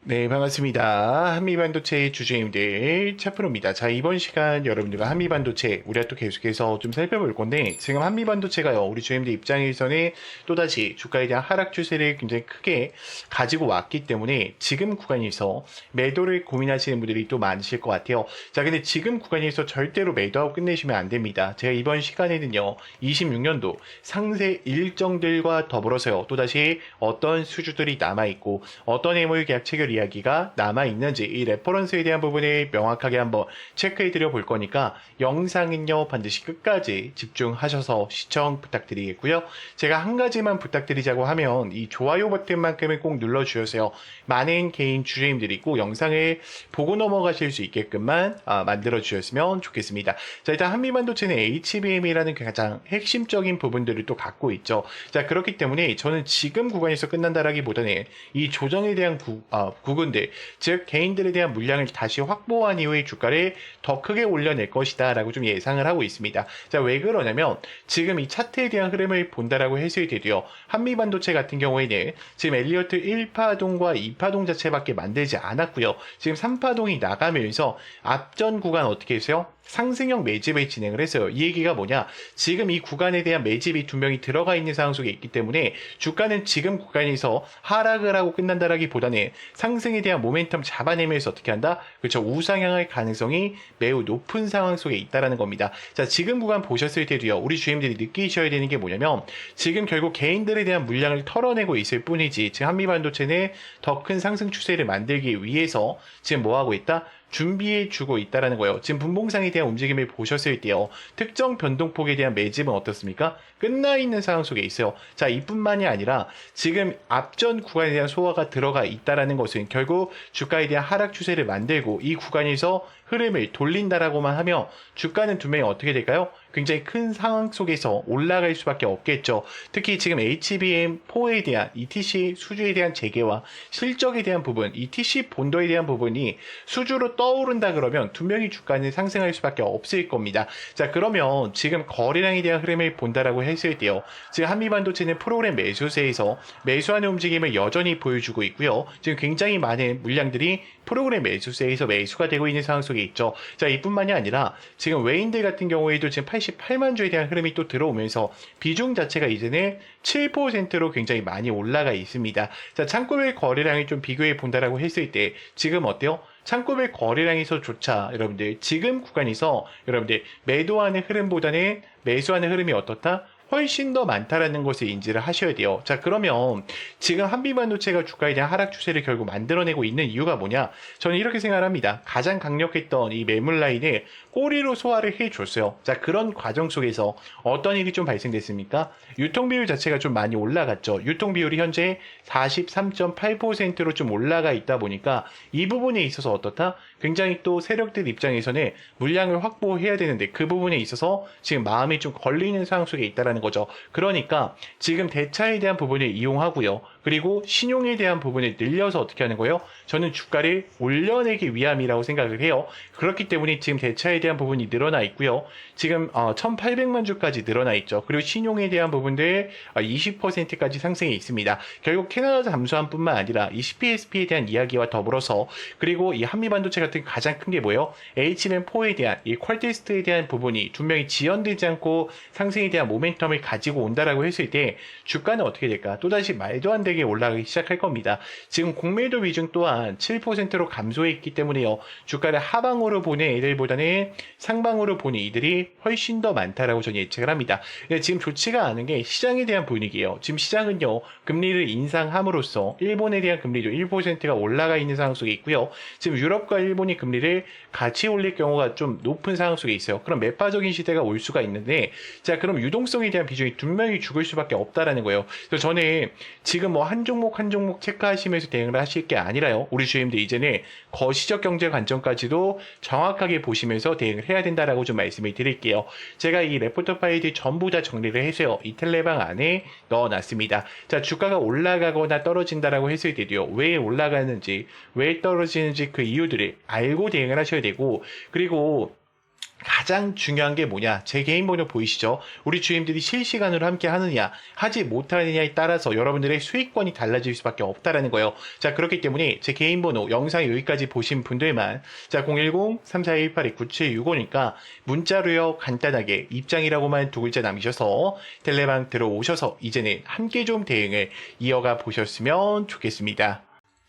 네, 반갑습니다. 한미반도체 주주님들 차프로입니다. 자, 이번 시간 여러분들과 한미반도체 우리가 또 계속해서 좀 살펴볼 건데, 지금 한미반도체가요, 우리 주주님들 입장에서는 또다시 주가에 대한 하락 추세를 굉장히 크게 가지고 왔기 때문에 지금 구간에서 매도를 고민하시는 분들이 또 많으실 것 같아요. 자, 근데 지금 구간에서 절대로 매도하고 끝내시면 안 됩니다. 제가 이번 시간에는요, 26년도 상세 일정들과 더불어서요, 또다시 어떤 수주들이 남아있고, 어떤 매물 계약 체결 이야기가 남아있는지 이 레퍼런스에 대한 부분을 명확하게 한번 체크해 드려 볼 거니까 영상은요 반드시 끝까지 집중하셔서 시청 부탁드리겠고요. 제가 한 가지만 부탁드리자고 하면 이 좋아요 버튼만큼은 꼭 눌러주셔서요. 많은 개인 주주님들이 꼭 영상을 보고 넘어가실 수 있게끔만 만들어 주셨으면 좋겠습니다. 자, 일단 한미반도체는 HBM이라는 가장 핵심적인 부분들을 또 갖고 있죠. 자, 그렇기 때문에 저는 지금 구간에서 끝난다라기보다는 이 조정에 대한 구근들, 즉 개인들에 대한 물량을 다시 확보한 이후에 주가를 더 크게 올려낼 것이다 라고 좀 예상을 하고 있습니다. 자, 왜 그러냐면 지금 이 차트에 대한 흐름을 본다라고 했을 때도요, 한미반도체 같은 경우에는 지금 엘리어트 1파동과 2파동 자체밖에 만들지 않았고요. 지금 3파동이 나가면서 앞전 구간 어떻게 했어요? 상승형 매집을 진행을 했어요. 이 얘기가 뭐냐? 지금 이 구간에 대한 매집이 두 명이 들어가 있는 상황 속에 있기 때문에 주가는 지금 구간에서 하락을 하고 끝난다라기보다는 상승에 대한 모멘텀 잡아내면서 어떻게 한다? 그렇죠. 우상향할 가능성이 매우 높은 상황 속에 있다라는 겁니다. 자, 지금 구간 보셨을 때도요, 우리 주임들이 느끼셔야 되는 게 뭐냐면 지금 결국 개인들에 대한 물량을 털어내고 있을 뿐이지 지금 한미반도체는 더 큰 상승 추세를 만들기 위해서 지금 뭐 하고 있다? 준비해 주고 있다라는 거예요. 지금 분봉상에 대한 움직임을 보셨을 때요, 특정 변동폭에 대한 매집은 어떻습니까? 끝나 있는 상황 속에 있어요. 자, 이뿐만이 아니라 지금 앞전 구간에 대한 소화가 들어가 있다라는 것은 결국 주가에 대한 하락 추세를 만들고 이 구간에서 흐름을 돌린다라고만 하면 주가는 분명히 어떻게 될까요? 굉장히 큰 상황 속에서 올라갈 수밖에 없겠죠. 특히 지금 HBM4에 대한 ETC 수주에 대한 재개와 실적에 대한 부분, ETC 본도에 대한 부분이 수주로 떠오른다 그러면 분명히 주가는 상승할 수밖에 없을 겁니다. 자, 그러면 지금 거래량에 대한 흐름을 본다라고 했을 때요, 지금 한미반도체는 프로그램 매수세에서 매수하는 움직임을 여전히 보여주고 있고요. 지금 굉장히 많은 물량들이 프로그램 매수세에서 매수가 되고 있는 상황 속에 있죠. 자, 이뿐만이 아니라 지금 외인들 같은 경우에도 지금 88만 주에 대한 흐름이 또 들어오면서 비중 자체가 이제는 7%로 굉장히 많이 올라가 있습니다. 자, 창고별 거래량을 좀 비교해 본다라고 했을 때 지금 어때요? 창고별 거래량에서조차 여러분들 지금 구간에서 여러분들 매도하는 흐름보다는 매수하는 흐름이 어떻다? 훨씬 더 많다라는 것을 인지를 하셔야 돼요. 자, 그러면 지금 한미반도체가 주가에 대한 하락 추세를 결국 만들어내고 있는 이유가 뭐냐? 저는 이렇게 생각합니다. 가장 강력했던 이 매물 라인을 꼬리로 소화를 해줬어요. 자, 그런 과정 속에서 어떤 일이 좀 발생됐습니까? 유통 비율 자체가 좀 많이 올라갔죠. 유통 비율이 현재 43.8%로 좀 올라가 있다 보니까 이 부분에 있어서 어떻다? 굉장히 또 세력들 입장에서는 물량을 확보해야 되는데 그 부분에 있어서 지금 마음이 좀 걸리는 상황 속에 있다라는 거죠. 그러니까 지금 대차에 대한 부분을 이용하고요. 그리고 신용에 대한 부분을 늘려서 어떻게 하는 거예요? 저는 주가를 올려내기 위함이라고 생각을 해요. 그렇기 때문에 지금 대차에 대한 부분이 늘어나 있고요. 지금 1,800만 주까지 늘어나 있죠. 그리고 신용에 대한 부분들 20%까지 상승해 있습니다. 결국 캐나다 잠수함뿐만 아니라 이 CPSP에 대한 이야기와 더불어서 그리고 이 한미반도체 같은 가장 큰 게 뭐예요? HBM4에 대한 이 퀄테스트에 대한 부분이 분명히 지연되지 않고 상승에 대한 모멘텀을 가지고 온다라고 했을 때 주가는 어떻게 될까? 또다시 말도 안 되게 올라가기 시작할 겁니다. 지금 공매도 비중 또한 7%로 감소해 있기 때문에요, 주가를 하방으로 보는 애들보다는 상방으로 보는 이들이 훨씬 더 많다라고 저는 예측을 합니다. 지금 좋지가 않은 게 시장에 대한 분위기예요. 지금 시장은요, 금리를 인상함으로써 일본에 대한 금리도 1%가 올라가 있는 상황 속에 있고요. 지금 유럽과 일본이 금리를 같이 올릴 경우가 좀 높은 상황 속에 있어요. 그럼 매파적인 시대가 올 수가 있는데, 자, 그럼 유동성에 대한 비중이 분명히 죽을 수밖에 없다라는 거예요. 그래서 저는 지금 뭐 한 종목 한 종목 체크하시면서 대응을 하실 게 아니라요, 우리 주임들 이제는 거시적 경제 관점까지도 정확하게 보시면서 대응을 해야 된다라고 좀 말씀을 드릴게요. 제가 이 레포터 파일들 전부 다 정리를 해서요, 이 텔레방 안에 넣어놨습니다. 자, 주가가 올라가거나 떨어진다라고 했을 때도요, 왜 올라가는지 왜 떨어지는지 그 이유들을 알고 대응을 하셔야 되고, 그리고 가장 중요한 게 뭐냐? 제 개인 번호 보이시죠? 우리 주임들이 실시간으로 함께 하느냐, 하지 못하느냐에 따라서 여러분들의 수익권이 달라질 수밖에 없다라는 거예요. 자, 그렇기 때문에 제 개인 번호 영상 여기까지 보신 분들만 자, 010-3418-9765니까 문자로요, 간단하게 입장이라고만 두 글자 남기셔서 텔레방 들어오셔서 이제는 함께 좀 대응을 이어가 보셨으면 좋겠습니다.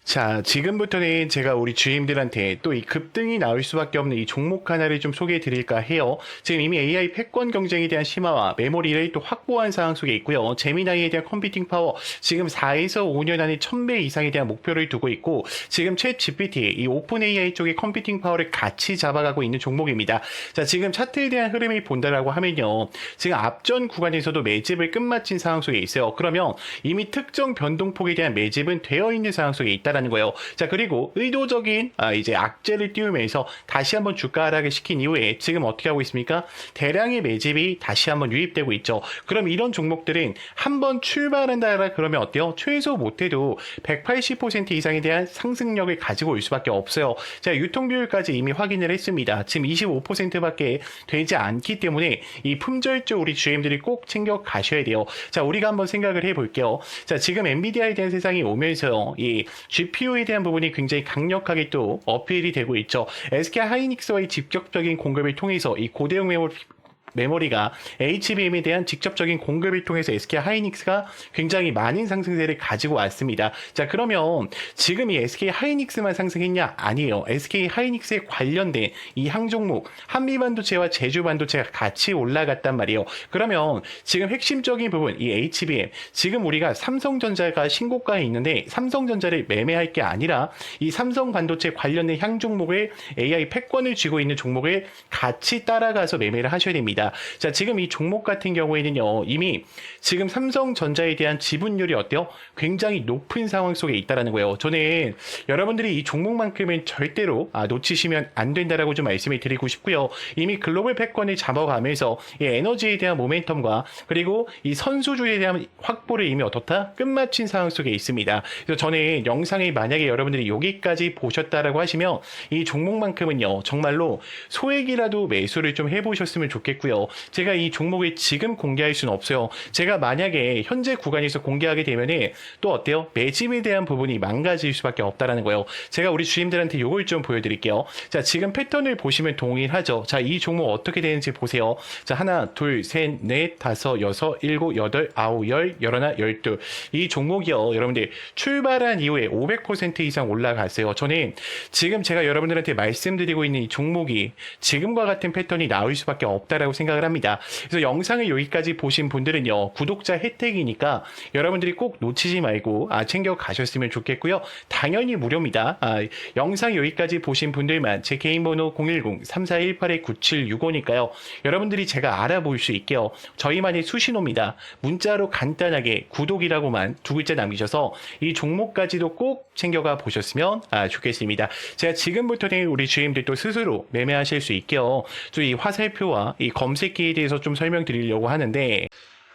자, 지금부터는 제가 우리 주임들한테 또 이 급등이 나올 수밖에 없는 이 종목 하나를 좀 소개해 드릴까 해요. 지금 이미 AI 패권 경쟁에 대한 심화와 메모리를 또 확보한 상황 속에 있고요. 제미나이에 대한 컴퓨팅 파워 지금 4에서 5년 안에 1000배 이상에 대한 목표를 두고 있고 지금 챗 GPT 이 오픈 AI 쪽의 컴퓨팅 파워를 같이 잡아가고 있는 종목입니다. 자, 지금 차트에 대한 흐름을 본다라고 하면요. 지금 앞전 구간에서도 매집을 끝마친 상황 속에 있어요. 그러면 이미 특정 변동폭에 대한 매집은 되어 있는 상황 속에 있다. 라는 거예요. 자, 그리고 의도적인 이제 악재를 띄우면서 다시 한번 주가 하락을 시킨 이후에 지금 어떻게 하고 있습니까? 대량의 매집이 다시 한번 유입되고 있죠. 그럼 이런 종목들은 한번 출발한다 그러면 어때요? 최소 못해도 180% 이상에 대한 상승력을 가지고 올 수밖에 없어요. 자, 유통 비율까지 이미 확인을 했습니다. 지금 25%밖에 되지 않기 때문에 이 품절주 우리 GM들이 꼭 챙겨 가셔야 돼요. 자, 우리가 한번 생각을 해볼게요. 자, 지금 엔비디아에 대한 세상이 오면서요. 이 GPU에 대한 부분이 굉장히 강력하게 또 어필이 되고 있죠. SK 하이닉스와의 직접적인 공급을 통해서 이 고대용 메모리가 HBM에 대한 직접적인 공급을 통해서 SK 하이닉스가 굉장히 많은 상승세를 가지고 왔습니다. 자, 그러면 지금 이 SK 하이닉스만 상승했냐? 아니에요. SK 하이닉스에 관련된 이 항종목 한미반도체와 제주반도체가 같이 올라갔단 말이에요. 그러면 지금 핵심적인 부분 이 HBM 지금 우리가 삼성전자가 신고가에 있는데 삼성전자를 매매할 게 아니라 이 삼성반도체 관련된 향종목을 AI 패권을 쥐고 있는 종목을 같이 따라가서 매매를 하셔야 됩니다. 자, 지금 이 종목 같은 경우에는요, 이미 지금 삼성전자에 대한 지분율이 어때요? 굉장히 높은 상황 속에 있다라는 거예요. 저는 여러분들이 이 종목만큼은 절대로 놓치시면 안 된다라고 좀 말씀을 드리고 싶고요. 이미 글로벌 패권을 잡아가면서 이 에너지에 대한 모멘텀과 그리고 이 선수주에 대한 확보를 이미 어떻다? 끝마친 상황 속에 있습니다. 그래서 저는 영상에 만약에 여러분들이 여기까지 보셨다라고 하시면 이 종목만큼은요, 정말로 소액이라도 매수를 좀 해보셨으면 좋겠고요. 제가 이 종목을 지금 공개할 수는 없어요. 제가 만약에 현재 구간에서 공개하게 되면은 또 어때요? 매집에 대한 부분이 망가질 수밖에 없다라는 거예요. 제가 우리 주임들한테 요걸 좀 보여드릴게요. 자, 지금 패턴을 보시면 동일하죠. 자, 이 종목 어떻게 되는지 보세요. 자, 하나, 둘, 셋, 넷, 다섯, 여섯, 일곱, 여덟, 아홉, 열, 열하나, 열둘. 이 종목이요. 여러분들 출발한 이후에 500% 이상 올라갔어요. 저는 지금 제가 여러분들한테 말씀드리고 있는 이 종목이 지금과 같은 패턴이 나올 수밖에 없다라고 생각을 합니다. 그래서 영상을 여기까지 보신 분들은요, 구독자 혜택이니까 여러분들이 꼭 놓치지 말고 챙겨 가셨으면 좋겠고요. 당연히 무료입니다. 영상 여기까지 보신 분들만 제 개인 번호 010-3418-9765니까요. 여러분들이 제가 알아볼 수 있게요. 저희만의 수신호입니다. 문자로 간단하게 구독이라고만 두 글자 남기셔서 이 종목까지도 꼭 챙겨가 보셨으면 좋겠습니다. 제가 지금부터는 우리 주임들도 스스로 매매하실 수 있게요. 또 이 화살표와 이 검색기에 대해서 좀 설명드리려고 하는데,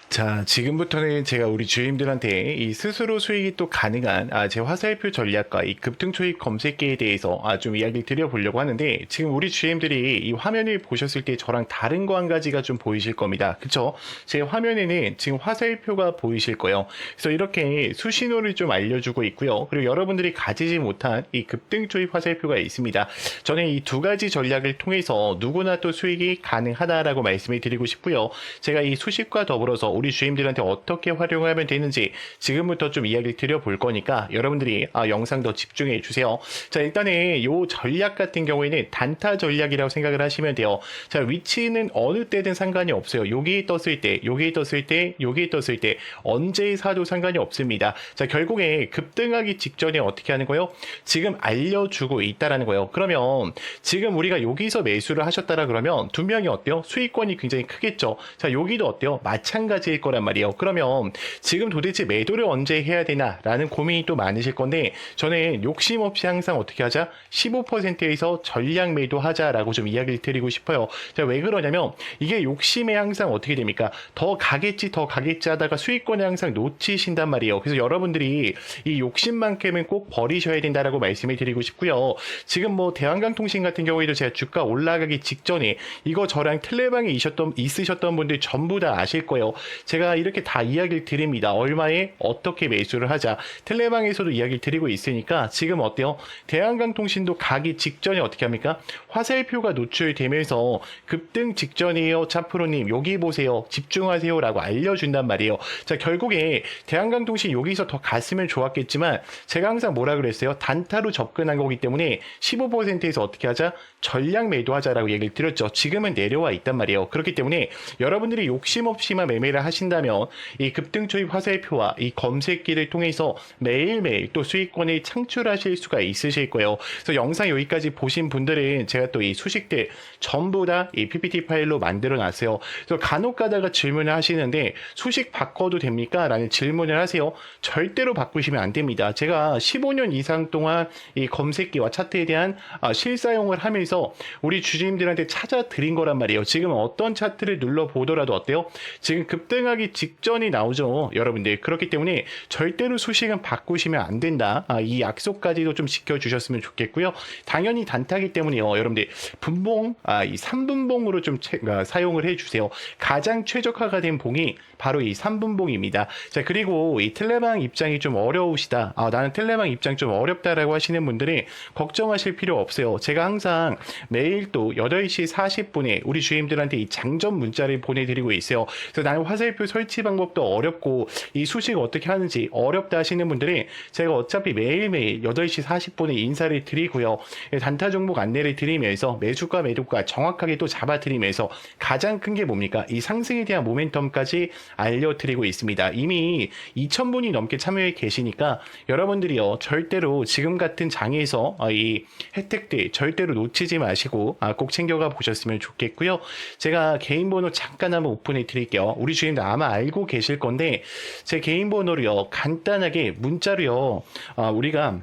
자, 지금부터는 제가 우리 주임들한테 이 스스로 수익이 또 가능한 제 화살표 전략과 이 급등 초입 검색기에 대해서 좀 이야기를 드려보려고 하는데, 지금 우리 주임들이 이 화면을 보셨을 때 저랑 다른 거 한 가지가 좀 보이실 겁니다. 그쵸? 제 화면에는 지금 화살표가 보이실 거예요. 그래서 이렇게 수신호를 좀 알려주고 있고요. 그리고 여러분들이 가지지 못한 이 급등 초입 화살표가 있습니다. 저는 이 두 가지 전략을 통해서 누구나 또 수익이 가능하다라고 말씀을 드리고 싶고요. 제가 이 수식과 더불어서 우리 주임들한테 어떻게 활용하면 되는지 지금부터 좀 이야기를 드려볼 거니까 여러분들이 영상 더 집중해 주세요. 자, 일단은 요 전략 같은 경우에는 단타 전략이라고 생각을 하시면 돼요. 자, 위치는 어느 때든 상관이 없어요. 여기 떴을 때, 여기 떴을 때, 여기 떴을 때 언제 사도 상관이 없습니다. 자, 결국에 급등하기 직전에 어떻게 하는 거예요? 지금 알려주고 있다라는 거예요. 그러면 지금 우리가 여기서 매수를 하셨다라 그러면 두 명이 어때요? 수익권이 굉장히 크겠죠. 자, 여기도 어때요? 마찬가지 이어질 거란 말이에요. 그러면 지금 도대체 매도를 언제 해야 되나라는 고민이 또 많으실 건데 저는 욕심 없이 항상 어떻게 하자? 15%에서 전량 매도하자라고 좀 이야기를 드리고 싶어요. 자, 왜 그러냐면 이게 욕심에 항상 어떻게 됩니까? 더 가겠지 하다가 수익권을 항상 놓치신단 말이에요. 그래서 여러분들이 이 욕심만큼은 꼭 버리셔야 된다라고 말씀을 드리고 싶고요. 지금 뭐 대한강통신 같은 경우에도 제가 주가 올라가기 직전에 이거 저랑 텔레방에 있으셨던 분들 전부 다 아실 거예요. 제가 이렇게 다 이야기를 드립니다. 얼마에 어떻게 매수를 하자. 텔레방에서도 이야기를 드리고 있으니까 지금 어때요? 대한강통신도 가기 직전에 어떻게 합니까? 화살표가 노출되면서 급등 직전이에요. 차프로님 여기 보세요. 집중하세요라고 알려준단 말이에요. 자, 결국에 대한강통신 여기서 더 갔으면 좋았겠지만 제가 항상 뭐라 그랬어요? 단타로 접근한 거기 때문에 15%에서 어떻게 하자? 전량 매도하자라고 얘기를 드렸죠. 지금은 내려와 있단 말이에요. 그렇기 때문에 여러분들이 욕심 없이만 매매를 하신다면 이 급등 초입 화살표와 이 검색기를 통해서 매일매일 또 수익권을 창출하실 수가 있으실 거예요. 그래서 영상 여기까지 보신 분들은 제가 또 이 수식들 전부 다 이 PPT 파일로 만들어 놨어요. 그래서 간혹 가다가 질문을 하시는데 수식 바꿔도 됩니까? 라는 질문을 하세요. 절대로 바꾸시면 안 됩니다. 제가 15년 이상 동안 이 검색기와 차트에 대한 실사용을 하면서 우리 주주님들한테 찾아드린 거란 말이에요. 지금 어떤 차트를 눌러보더라도 어때요? 지금 급등하기 직전이 나오죠. 여러분들. 그렇기 때문에 절대로 수식은 바꾸시면 안 된다. 이 약속까지도 좀 지켜주셨으면 좋겠고요. 당연히 단타기 때문에요. 여러분들 분봉, 이 3분봉으로 좀 사용을 해주세요. 가장 최적화가 된 봉이 바로 이 3분봉입니다. 자, 그리고 이 텔레방 입장이 좀 어려우시다. 나는 텔레방 입장 좀 어렵다라고 하시는 분들이 걱정하실 필요 없어요. 제가 항상 매일 또 8시 40분에 우리 주임들한테 이 장전 문자를 보내드리고 있어요. 그래서 나는 화살표 설치 방법도 어렵고 이 수식 어떻게 하는지 어렵다 하시는 분들이 제가 어차피 매일매일 8시 40분에 인사를 드리고요. 단타 종목 안내를 드리면서 매수가 매도가 정확하게 또 잡아드리면서 가장 큰 게 뭡니까? 이 상승에 대한 모멘텀까지 알려드리고 있습니다. 이미 2,000분이 넘게 참여해 계시니까 여러분들이요 절대로 지금 같은 장에서 이 혜택들 절대로 놓치지 마시고 꼭 챙겨가 보셨으면 좋겠고요. 제가 개인 번호 잠깐 한번 오픈해 드릴게요. 우리 주인들 아마 알고 계실 건데 제 개인 번호로요 간단하게 문자로요 우리가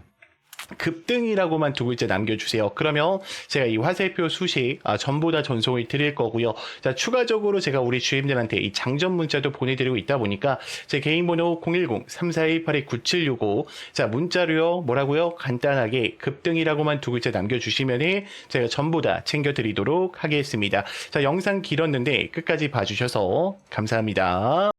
급등이라고만 두 글자 남겨주세요. 그러면 제가 이 화살표 수식 전부 다 전송을 드릴 거고요. 자, 추가적으로 제가 우리 주임들한테 이 장전 문자도 보내드리고 있다 보니까 제 개인 번호 010-3418-9765 자, 문자로요 뭐라고요? 간단하게 급등이라고만 두 글자 남겨주시면 제가 전부 다 챙겨드리도록 하겠습니다. 자, 영상 길었는데 끝까지 봐주셔서 감사합니다.